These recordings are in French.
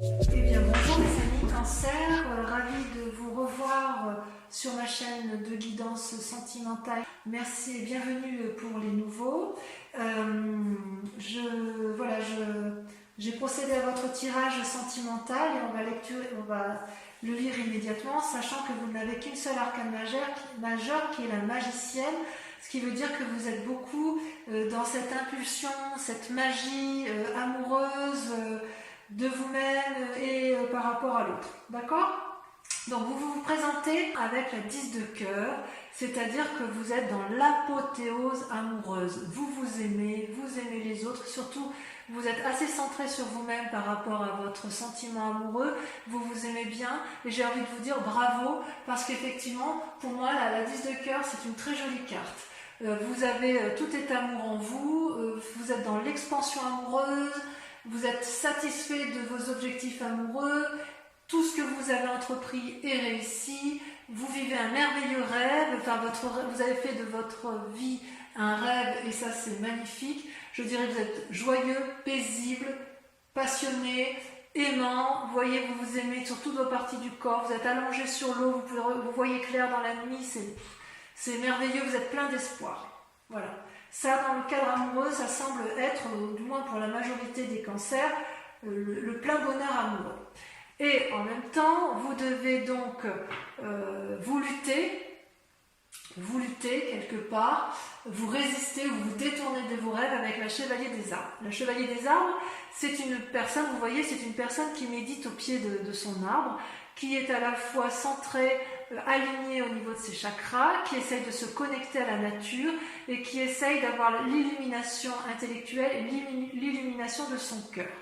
Eh bien bonjour mes amis Cancer, ravie de vous revoir sur ma chaîne de guidance sentimentale. Merci et bienvenue pour les nouveaux. J'ai procédé à votre tirage sentimental et on va le lire immédiatement, sachant que vous n'avez qu'une seule arcane majeure qui est la magicienne, ce qui veut dire que vous êtes beaucoup dans cette impulsion, cette magie amoureuse, de vous-même et par rapport à l'autre. D'accord? Donc vous vous présentez avec la 10 de cœur, c'est-à-dire que vous êtes dans l'apothéose amoureuse. Vous aimez les autres, surtout vous êtes assez centré sur vous-même par rapport à votre sentiment amoureux, vous vous aimez bien et j'ai envie de vous dire bravo parce qu'effectivement pour moi la 10 de cœur c'est une très jolie carte. Vous avez tout est amour en vous, vous êtes dans l'expansion amoureuse, vous êtes satisfait de vos objectifs amoureux, tout ce que vous avez entrepris est réussi, vous vivez un merveilleux rêve, vous avez fait de votre vie un rêve et ça c'est magnifique. Je dirais que vous êtes joyeux, paisible, passionné, aimant, vous voyez, vous vous aimez sur toutes vos parties du corps, vous êtes allongé sur l'eau, vous voyez clair dans la nuit, c'est merveilleux, vous êtes plein d'espoir. Voilà. Ça, dans le cadre amoureux, ça semble être, du moins pour la majorité des cancers, le plein bonheur amoureux. Et en même temps, vous devez donc vous lutter quelque part, vous résister ou vous détourner de vos rêves avec la chevalier des arbres. La chevalier des arbres, c'est une personne, vous voyez, c'est une personne qui médite au pied de son arbre, qui est à la fois centrée, alignée au niveau de ses chakras, qui essaye de se connecter à la nature et qui essaye d'avoir l'illumination intellectuelle et l'illumination de son cœur.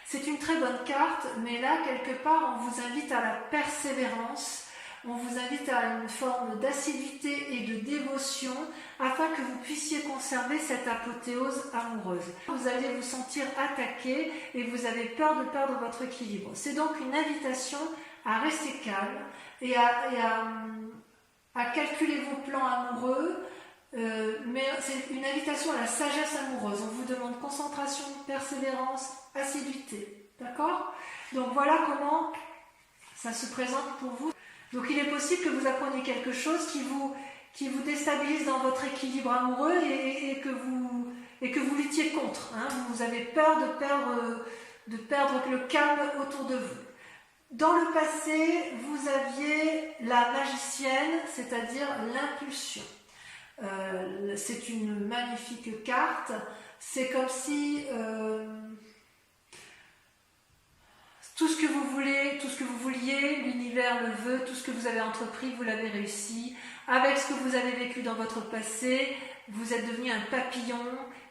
C'est une très bonne carte, mais là, quelque part, on vous invite à la persévérance, on vous invite à une forme d'assiduité et de dévotion afin que vous puissiez conserver cette apothéose amoureuse. Vous allez vous sentir attaqué et vous avez peur de perdre votre équilibre. C'est donc une invitation à rester calme et à calculer vos plans amoureux, mais c'est une invitation à la sagesse amoureuse. On vous demande concentration, persévérance, assiduité. D'accord? Donc voilà comment ça se présente pour vous. Donc il est possible que vous appreniez quelque chose qui vous déstabilise dans votre équilibre amoureux et que vous luttiez contre. Hein. Vous avez peur de perdre le calme autour de vous. Dans le passé, vous aviez la magicienne, c'est-à-dire l'impulsion. C'est une magnifique carte. C'est comme si tout ce que vous voulez, tout ce que vous vouliez, l'univers le veut, tout ce que vous avez entrepris, vous l'avez réussi. Avec ce que vous avez vécu dans votre passé, vous êtes devenu un papillon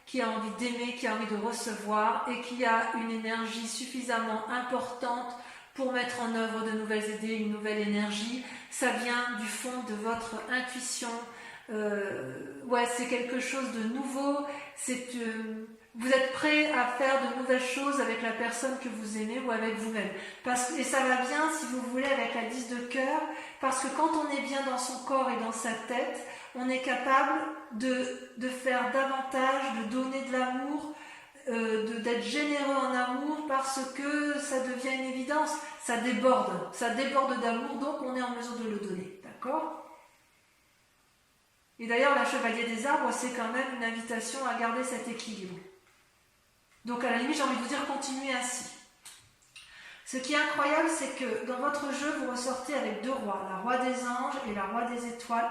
qui a envie d'aimer, qui a envie de recevoir et qui a une énergie suffisamment importante pour mettre en œuvre de nouvelles idées, une nouvelle énergie. Ça vient du fond de votre intuition. C'est quelque chose de nouveau. Vous êtes prêt à faire de nouvelles choses avec la personne que vous aimez ou avec vous-même. Et ça va bien, si vous voulez, avec la 10 de cœur, parce que quand on est bien dans son corps et dans sa tête, on est capable de faire davantage, de donner de l'amour, d'être généreux en amour parce que ça devient une évidence, ça déborde d'amour, donc on est en mesure de le donner, d'accord? Et d'ailleurs la chevalier des arbres c'est quand même une invitation à garder cet équilibre. Donc à la limite j'ai envie de vous dire continuez ainsi. Ce qui est incroyable c'est que dans votre jeu vous ressortez avec deux rois, la roi des anges et la roi des étoiles,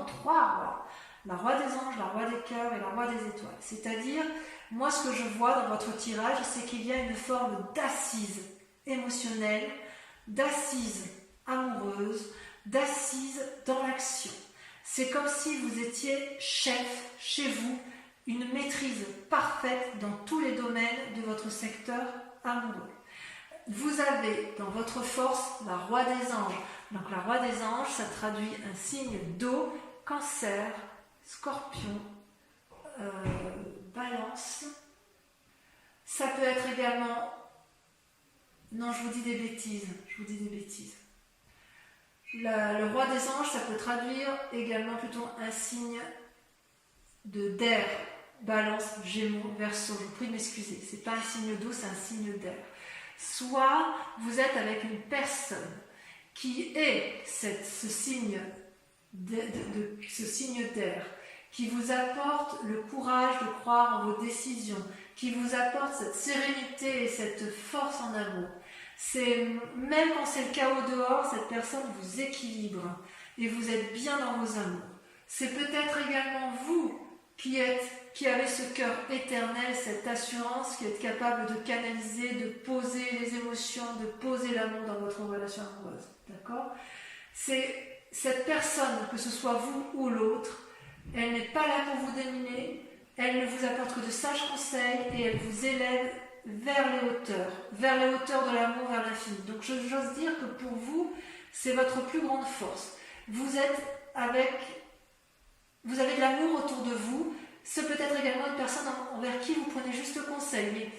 trois rois. La roi des anges, la roi des cœurs et la roi des étoiles. C'est-à-dire, moi ce que je vois dans votre tirage, c'est qu'il y a une forme d'assise émotionnelle, d'assise amoureuse, d'assise dans l'action. C'est comme si vous étiez chef chez vous, une maîtrise parfaite dans tous les domaines de votre secteur amoureux. Vous avez dans votre force la roi des anges. Donc la roi des anges, ça traduit un signe d'eau, cancer, Scorpion, Balance. Ça peut être également... Non, je vous dis des bêtises. Le roi des anges, ça peut traduire également plutôt un signe d'air. Balance, Gémeaux, Verseau. Je vous prie de m'excuser. C'est pas un signe d'eau, c'est un signe d'air. soit vous êtes avec une personne qui est ce signe d'air, qui vous apporte le courage de croire en vos décisions, qui vous apporte cette sérénité et cette force en amour. Même quand c'est le chaos dehors, cette personne vous équilibre et vous êtes bien dans vos amours. C'est peut-être également vous qui avez ce cœur éternel, cette assurance, qui êtes capable de canaliser, de poser les émotions, de poser l'amour dans votre relation amoureuse. D'accord ? C'est cette personne, que ce soit vous ou l'autre, elle n'est pas là pour vous dominer, elle ne vous apporte que de sages conseils et elle vous élève vers les hauteurs de l'amour, vers l'infini. Donc j'ose dire que pour vous, c'est votre plus grande force. Vous avez de l'amour autour de vous. C'est peut-être également une personne envers qui vous prenez juste conseil, mais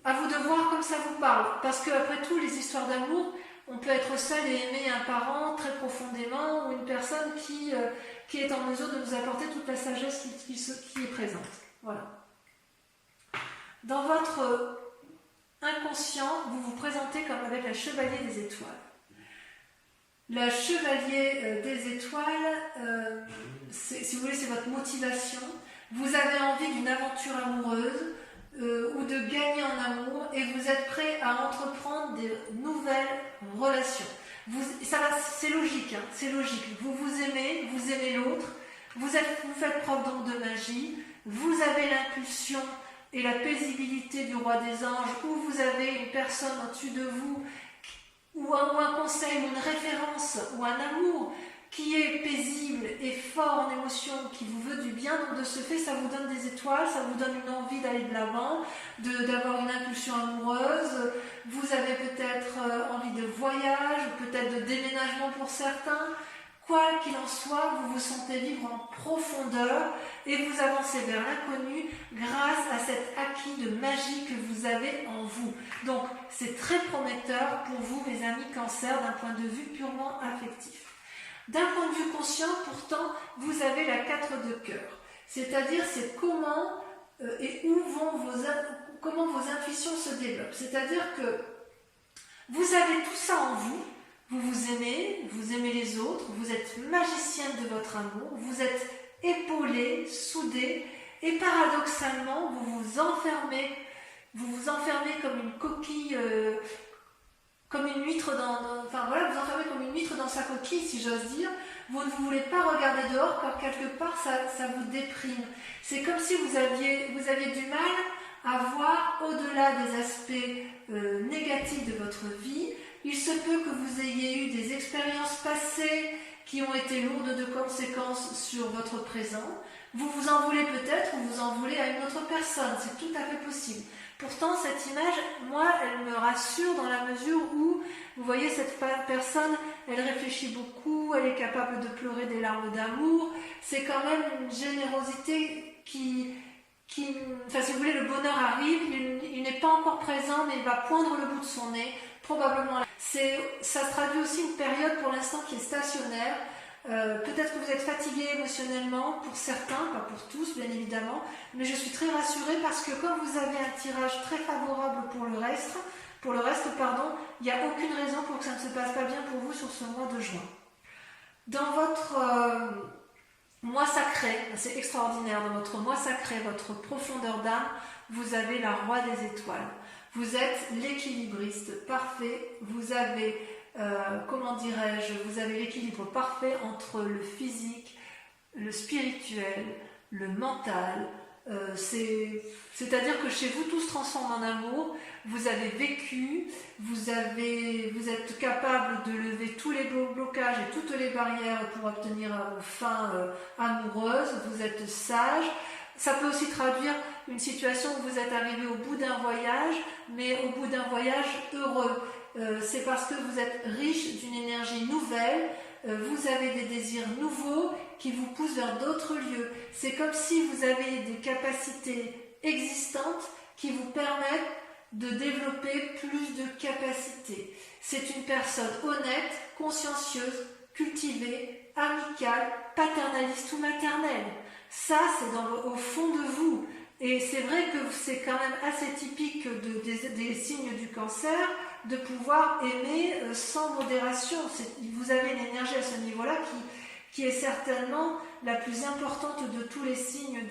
à vous de voir comme ça vous parle. Parce qu'après tout, les histoires d'amour, on peut être seul et aimer un parent très profondément ou une personne qui est en mesure de nous apporter toute la sagesse qui est présente. Voilà. Dans votre inconscient, vous vous présentez comme avec la chevalier des étoiles. La chevalier des étoiles, si vous voulez, c'est votre motivation. Vous avez envie d'une aventure amoureuse ou de gagner en amour et vous êtes prêt à entreprendre des nouvelles relations. C'est logique, hein, c'est logique. Vous aimez l'autre, vous faites preuve donc de magie, vous avez l'impulsion et la paisibilité du roi des anges, ou vous avez une personne au-dessus de vous, ou un conseil, ou une référence, ou un amour qui est paisible et fort en émotion, qui vous veut du bien. Donc de ce fait, ça vous donne des étoiles, ça vous donne une envie d'aller de l'avant, d'avoir une impulsion amoureuse. Vous avez peut-être envie de voyage, peut-être de déménagement pour certains. Quoi qu'il en soit, vous vous sentez vivre en profondeur et vous avancez vers l'inconnu grâce à cet acquis de magie que vous avez en vous. Donc, c'est très prometteur pour vous, mes amis Cancer, d'un point de vue purement affectif. D'un point de vue conscient, pourtant, vous avez la 4 de cœur. C'est-à-dire, c'est comment et où comment vos intuitions se développent. C'est-à-dire que vous avez tout ça en vous. Vous aimez les autres, vous êtes magicienne de votre amour, vous êtes épaulé, soudé, et paradoxalement, vous vous enfermez comme une coquille, comme une huître vous enfermez comme une huître dans sa coquille, si j'ose dire. Vous ne voulez pas regarder dehors, car quelque part, ça vous déprime. C'est comme si vous aviez du mal à voir au-delà des aspects négatifs de votre vie. Il se peut que vous ayez eu des expériences passées qui ont été lourdes de conséquences sur votre présent. Vous vous en voulez peut-être ou vous en voulez à une autre personne, c'est tout à fait possible. Pourtant, cette image, moi, elle me rassure dans la mesure où, vous voyez, cette personne, elle réfléchit beaucoup, elle est capable de pleurer des larmes d'amour. C'est quand même une générosité si vous voulez, le bonheur arrive, il n'est pas encore présent, mais il va poindre le bout de son nez, probablement. Ça traduit aussi une période pour l'instant qui est stationnaire. Peut-être que vous êtes fatigué émotionnellement pour certains, pas pour tous bien évidemment, mais je suis très rassurée parce que quand vous avez un tirage très favorable pour le reste, il n'y a aucune raison pour que ça ne se passe pas bien pour vous sur ce mois de juin. Dans votre mois sacré, c'est extraordinaire, dans votre mois sacré, votre profondeur d'âme, vous avez la roi des étoiles. Vous êtes l'équilibriste parfait, vous avez, vous avez l'équilibre parfait entre le physique, le spirituel, le mental. C'est-à-dire que chez vous, tout se transforme en amour. Vous avez vécu, vous êtes capable de lever tous les blocages et toutes les barrières pour obtenir vos fins amoureuses. Vous êtes sage. Ça peut aussi traduire une situation où vous êtes arrivé au bout d'un voyage, mais au bout d'un voyage heureux. C'est parce que vous êtes riche d'une énergie nouvelle, vous avez des désirs nouveaux qui vous poussent vers d'autres lieux. C'est comme si vous avez des capacités existantes qui vous permettent de développer plus de capacités. C'est une personne honnête, consciencieuse, cultivée, amicale, paternaliste ou maternelle. Ça, c'est au fond de vous. Et c'est vrai que c'est quand même assez typique des signes du cancer de pouvoir aimer sans modération. Vous avez une énergie à ce niveau-là qui est certainement la plus importante de tous les signes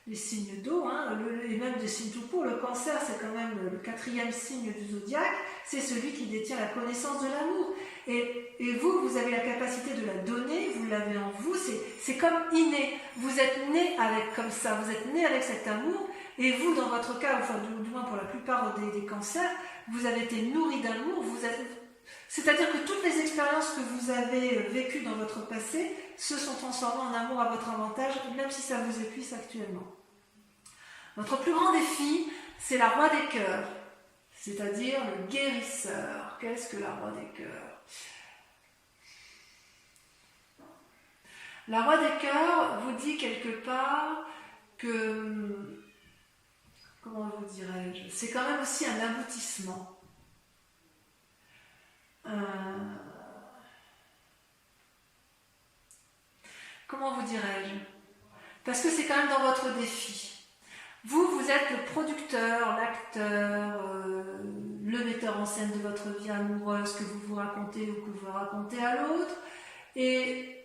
les signes d'eau, hein, et même des signes tout court. Le cancer, c'est quand même le 4e signe du zodiaque, c'est celui qui détient la connaissance de l'amour. Et vous avez la capacité de la donner, vous l'avez en vous, c'est comme inné. Vous êtes né avec comme ça, vous êtes né avec cet amour, et vous, dans votre cas, enfin du moins pour la plupart des cancers, vous avez été nourri d'amour, c'est-à-dire que toutes les expériences que vous avez vécues dans votre passé se sont transformées en amour à votre avantage, même si ça vous épuise actuellement. Notre plus grand défi, c'est la roi des cœurs, c'est-à-dire le guérisseur. Qu'est-ce que la roi des cœurs? La roi des cœurs vous dit quelque part que, comment vous dirais-je, c'est quand même aussi un aboutissement. Comment vous dirais-je? Parce que c'est quand même dans votre défi. Vous êtes le producteur, l'acteur, le metteur en scène de votre vie amoureuse que vous vous racontez ou que vous racontez à l'autre. Et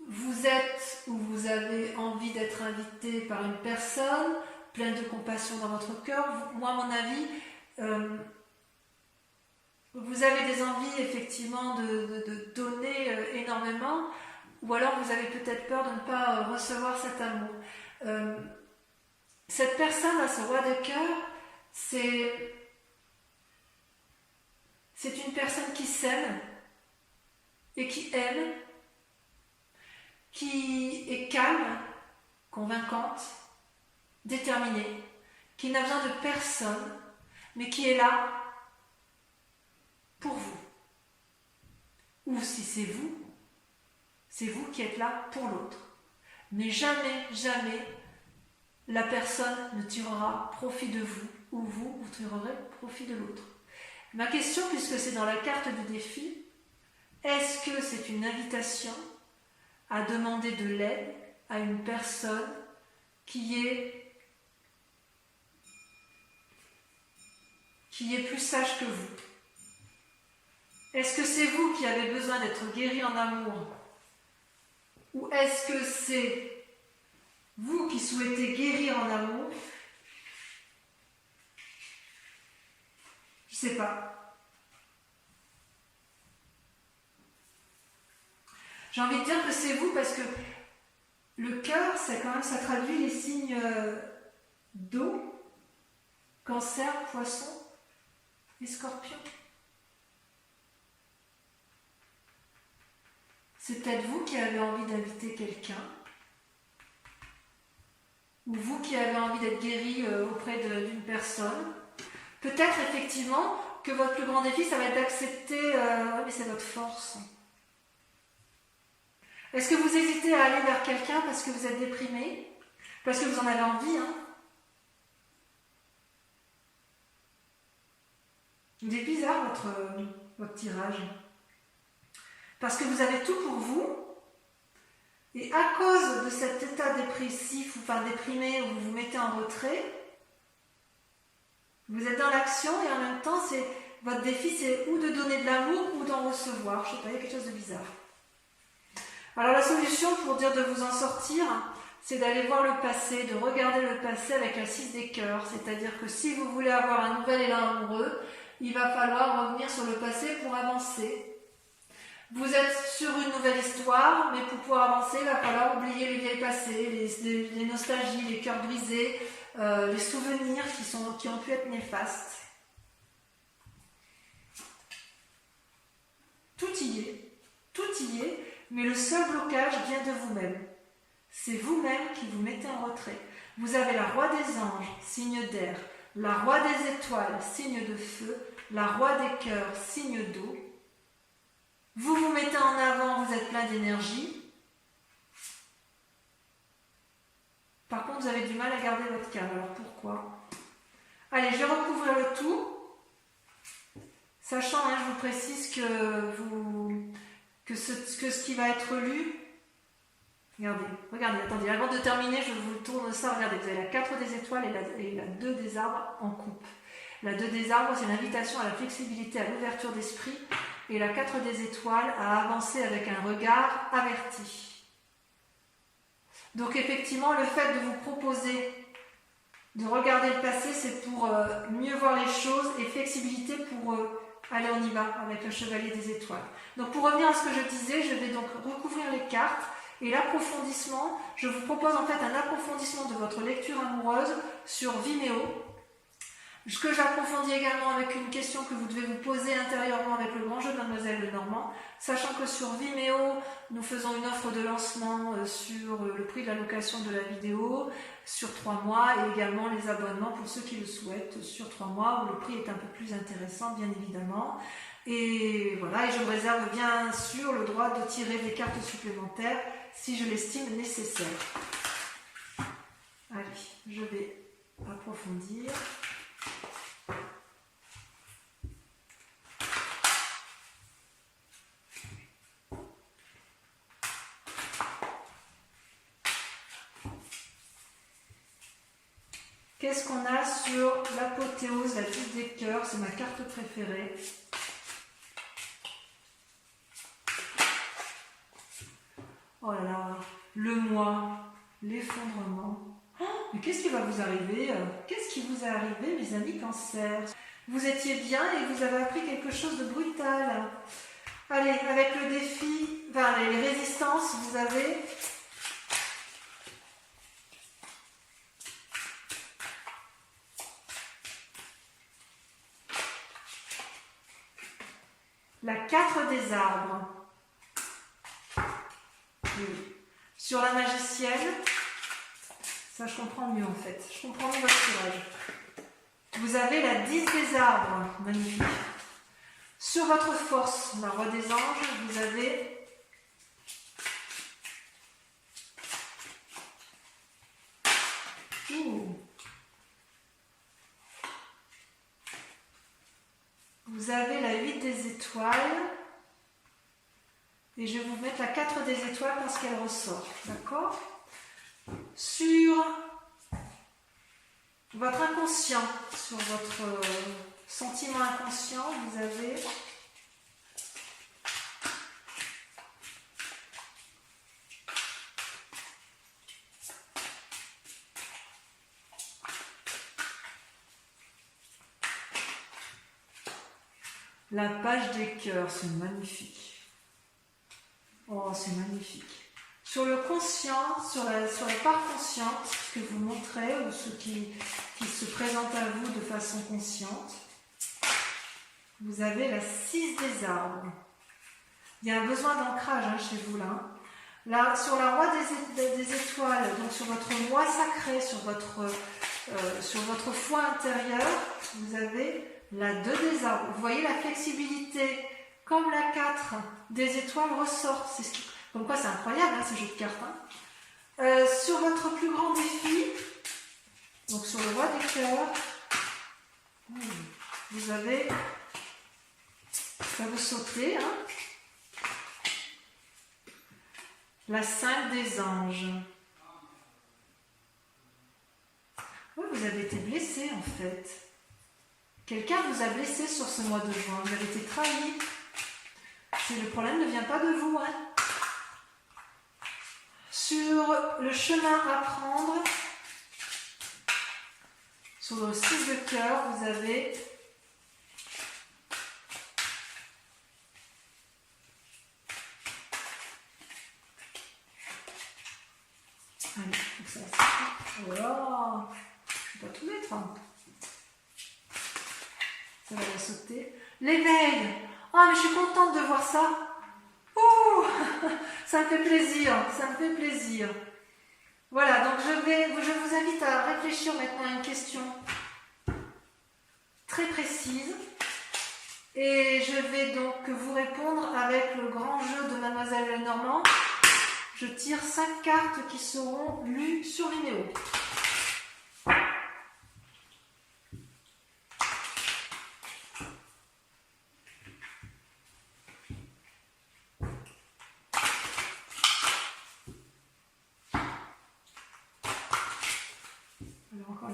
vous êtes ou vous avez envie d'être invité par une personne pleine de compassion dans votre cœur. Moi, à mon avis, vous avez des envies effectivement de donner énormément, ou alors vous avez peut-être peur de ne pas recevoir cet amour. Cette personne, ce roi de cœur, c'est une personne qui s'aime et qui aime, qui est calme, convaincante, déterminée, qui n'a besoin de personne, mais qui est là pour vous. Ou si c'est vous qui êtes là pour l'autre. Mais jamais, jamais, la personne ne tirera profit de vous, ou vous tirerez profit de l'autre. Ma question, puisque c'est dans la carte du défi, est-ce que c'est une invitation à demander de l'aide à une personne qui est plus sage que vous? Est-ce que c'est vous qui avez besoin d'être guéri en amour? Ou est-ce que c'est vous qui souhaitez guérir en amour? Je ne sais pas. J'ai envie de dire que c'est vous parce que le cœur, ça traduit les signes d'eau, cancer, poisson et scorpion. C'est peut-être vous qui avez envie d'inviter quelqu'un, ou vous qui avez envie d'être guéri auprès d'une personne. Peut-être effectivement que votre plus grand défi, ça va être d'accepter, mais c'est votre force. Est-ce que vous hésitez à aller vers quelqu'un parce que vous êtes déprimé? Parce que vous en avez envie, hein? Il est bizarre votre tirage. Parce que vous avez tout pour vous, et à cause de cet état dépressif, enfin déprimé, où vous vous mettez en retrait, vous êtes dans l'action, et en même temps, votre défi, c'est ou de donner de l'amour, ou d'en recevoir. Je ne sais pas, il y a quelque chose de bizarre. Alors la solution pour dire de vous en sortir, c'est d'aller voir le passé, de regarder le passé avec la 6 des cœurs. C'est-à-dire que si vous voulez avoir un nouvel élan amoureux, il va falloir revenir sur le passé pour avancer. Vous êtes sur une nouvelle histoire, mais pour pouvoir avancer, il va falloir oublier les vieilles passés, les nostalgies, les cœurs brisés, les souvenirs qui ont pu être néfastes. Tout y est, mais le seul blocage vient de vous-même. C'est vous-même qui vous mettez en retrait. Vous avez la roi des anges, signe d'air, la roi des étoiles, signe de feu, la roi des cœurs, signe d'eau. Vous vous mettez en avant, vous êtes plein d'énergie. Par contre, vous avez du mal à garder votre calme. Alors pourquoi? Allez, je vais recouvrir le tout. Sachant, je vous précise que ce qui va être lu, Regardez, regardez, attendez, avant de terminer, je vous tourne ça. Regardez, vous avez la 4 des étoiles et la 2 des arbres en coupe. La 2 des arbres, c'est l'invitation à la flexibilité, à l'ouverture d'esprit. Et la 4 des étoiles, à avancer avec un regard averti. Donc effectivement, le fait de vous proposer de regarder le passé, c'est pour mieux voir les choses, et flexibilité pour aller, on y va, avec le chevalier des étoiles. Donc pour revenir à ce que je disais, je vais donc recouvrir les cartes. Et l'approfondissement, je vous propose en fait un approfondissement de votre lecture amoureuse sur Vimeo. Ce que j'approfondis également avec une question que vous devez vous poser intérieurement avec le grand jeu de Mademoiselle Lenormand, sachant que sur Vimeo, nous faisons une offre de lancement sur le prix de la location de la vidéo sur 3 mois et également les abonnements pour ceux qui le souhaitent sur 3 mois où le prix est un peu plus intéressant bien évidemment. Et voilà, et je me réserve bien sûr le droit de tirer des cartes supplémentaires si je l'estime nécessaire. Allez, je vais approfondir. Qu'est-ce qu'on a sur l'apothéose, la 10 des cœurs, c'est ma carte préférée. Oh là là, le moi, l'effondrement. Oh, mais qu'est-ce qui va vous arriver? Qu'est-ce qui vous est arrivé, mes amis Cancer? Vous étiez bien et vous avez appris quelque chose de brutal. Allez, avec le défi, enfin les résistances, vous avez la 4 des arbres. Oui. Sur la magicienne, ça je comprends mieux en fait. Je comprends mieux votre tirage. Vous avez la 10 des arbres, magnifique. Sur votre force, la roi des anges, vous avez vous avez la 8 des étoiles. Et je vais vous mettre la 4 des étoiles parce qu'elle ressort. D'accord? Sur votre inconscient, sur votre sentiment inconscient, vous avez la page des cœurs. C'est magnifique. Oh, c'est magnifique. Sur le conscient, sur la part consciente que vous montrez, ou ce qui se présente à vous de façon consciente, vous avez la 6 des arbres. Il y a un besoin d'ancrage chez vous là. Là, sur la roi des étoiles, donc sur votre moi sacré, sur votre foi intérieure, vous avez la 2 des arbres. Vous voyez la flexibilité. Comme la 4 des étoiles ressort, comme quoi c'est incroyable ce jeu de cartes. Sur votre plus grand défi, donc sur le roi des cœurs, vous avez, ça vous sautez, la 5 des anges. Oui, vous avez été blessé en fait. Quelqu'un vous a blessé sur ce mois de juin, vous avez été trahi. Le problème ne vient pas de vous. Sur le chemin à prendre, sur le 6 de cœur, vous avez allez, ça, oh, je ne vais pas tout mettre. Ça va la sauter. L'éveil. Ah, mais je suis contente de voir ça. Ouh, ça me fait plaisir, ça me fait plaisir. Voilà, donc je vous invite à réfléchir maintenant à une question très précise. Et je vais donc vous répondre avec le grand jeu de Mademoiselle Lenormand. Je tire 5 cartes qui seront lues sur Vimeo.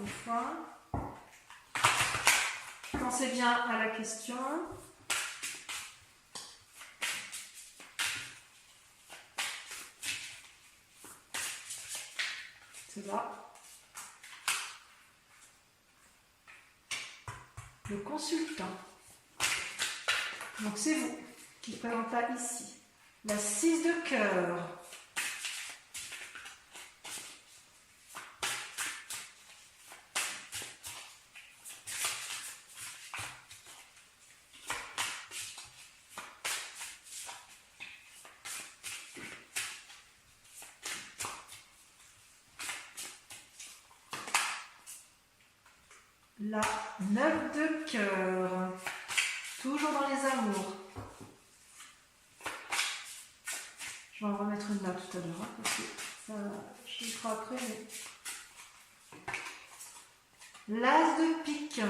une fois. Pensez bien à la question. C'est là. Le consultant. Donc c'est vous qui présente là ici. La 6 de cœur. La 9 de cœur. Toujours dans les amours. Je vais en remettre une là tout à l'heure, hein, parce que ça, je le ferai après. Mais... L'as de pique.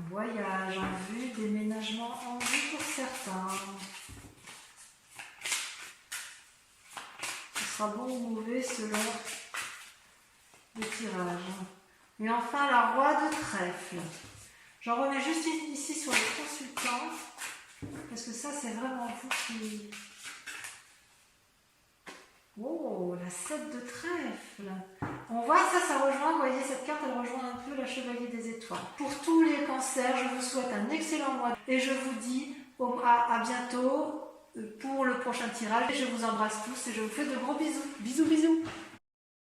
Voyage en vue, déménagement en vue pour certains. Ce sera bon ou mauvais selon le tirage. Et enfin, la roi de trèfle. J'en remets juste ici sur le consultant, parce que ça, c'est vraiment vous qui... Oh, la 7 de trèfle. On voit ça rejoint, vous voyez, cette carte, elle rejoint un peu la chevalier des étoiles. Pour tous les cancers, je vous souhaite un excellent mois et je vous dis à bientôt pour le prochain tirage. Je vous embrasse tous et je vous fais de gros bisous. Bisous, bisous.